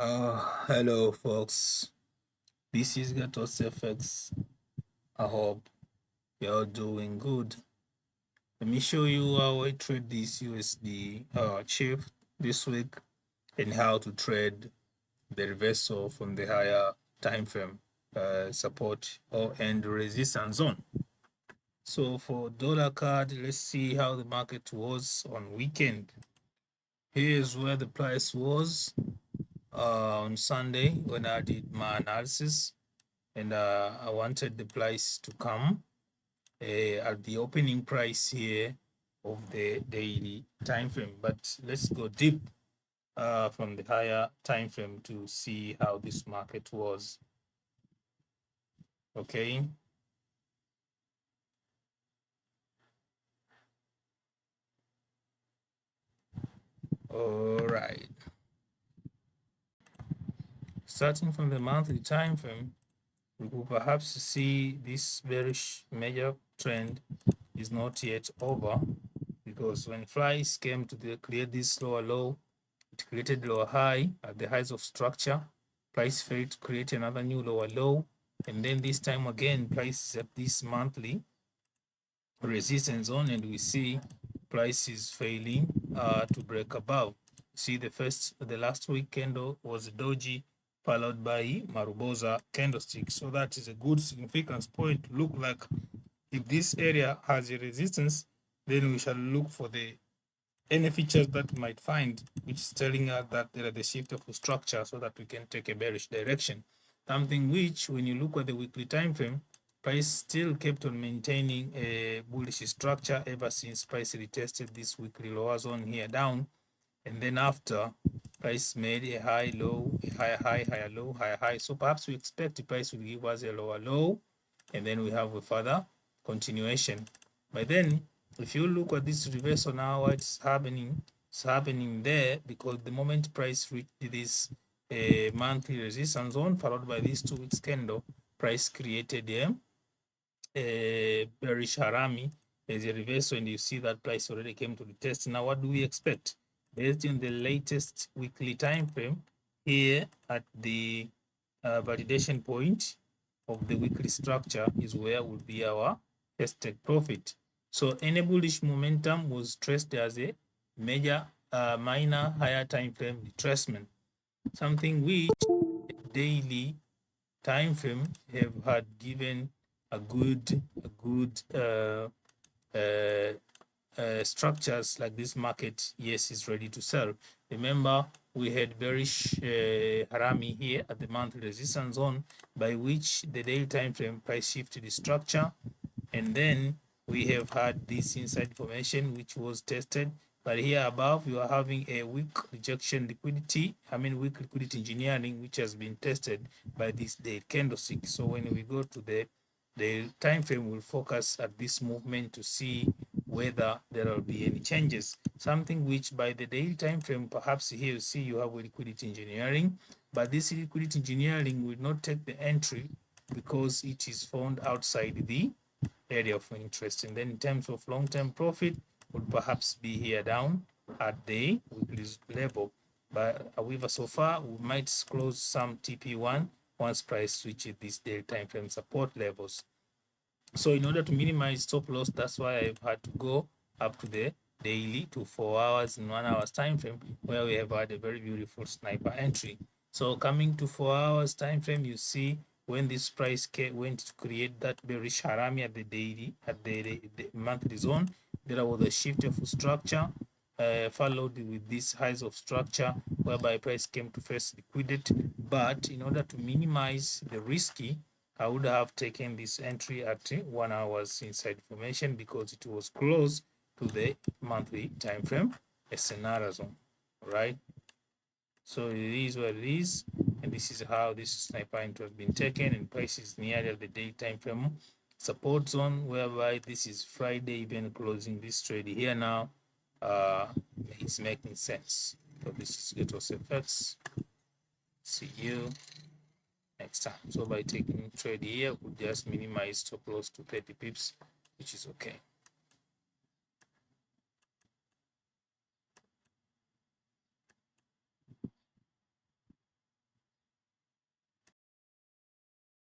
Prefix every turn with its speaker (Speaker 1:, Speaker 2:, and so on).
Speaker 1: Hello folks, this is GATOSEFX. I hope you're doing good. Let me show you how I trade this USDCHF this week and how to trade the reversal from the higher time frame support or and resistance zone. So for dollar card, let's see how the market was on weekend. Here's where the price was on Sunday when I did my analysis. And I wanted the price to come at the opening price here of the daily time frame. But let's go deep from the higher time frame to see how this market was. Okay. All right. Starting from the monthly time frame, we could perhaps see this bearish major trend is not yet over, because when flies came to create this lower low, it created lower high at the highs of structure. Price failed to create another new lower low, and then this time again price is at this monthly resistance zone, and we see price is failing to break above. See, the last week candle was doji, followed by Maruboza candlestick. So that is a good significance point to look like if this area has a resistance, then we shall look for any features that we might find which is telling us that there is a shift of structure so that we can take a bearish direction. Something which, when you look at the weekly time frame, price still kept on maintaining a bullish structure ever since price retested this weekly lower zone here down, and then after price made a high low, a higher high, higher low, higher high. So perhaps we expect the price will give us a lower low, and then we have a further continuation. But then if you look at this reversal now, what's happening? It's happening there because the moment price reached this monthly resistance zone followed by this 2 weeks candle, price created a bearish harami. There's a reversal, and you see that price already came to the test. Now what do we expect? Based on the latest weekly time frame, here at the validation point of the weekly structure is where will be our first take profit. So any bullish momentum was traced as a major minor higher time frame retracement, something which daily time frame have had given a good structures like this market, yes, is ready to sell. Remember, we had bearish harami here at the monthly resistance zone, by which the daily time frame price shifted the structure, and then we have had this inside formation which was tested. But here above, you are having a weak rejection liquidity, weak liquidity engineering, which has been tested by this day candlestick. So when we go to the time frame, will focus at this movement to see whether there will be any changes. Something which by the daily time frame, perhaps here you see you have liquidity engineering, but this liquidity engineering will not take the entry because it is found outside the area of interest. And then in terms of long-term profit, would perhaps be here down at the weekly level. But however, so far we might close some TP1 once price reaches these daily time frame support levels. So in order to minimize stop loss, that's why I've had to go up to the daily to 4 hours and 1 hour's time frame, where we have had a very beautiful sniper entry. So coming to 4 hours time frame, you see when this price went to create that bearish harami at the daily, at the monthly zone, there was a shift of structure followed with these highs of structure, whereby price came to first liquidate. But in order to minimize the risky, I would have taken this entry at 1 hour's inside formation because it was close to the monthly time frame scenario zone, right? So it is what it is, and this is how this sniper entry has been taken, and price is nearly the day time frame support zone, whereby this is Friday even closing this trade here now. It's making sense. So this is GATOSEFX. See you next time. So by taking trade here, we just minimize stop loss to 30 pips, which is okay.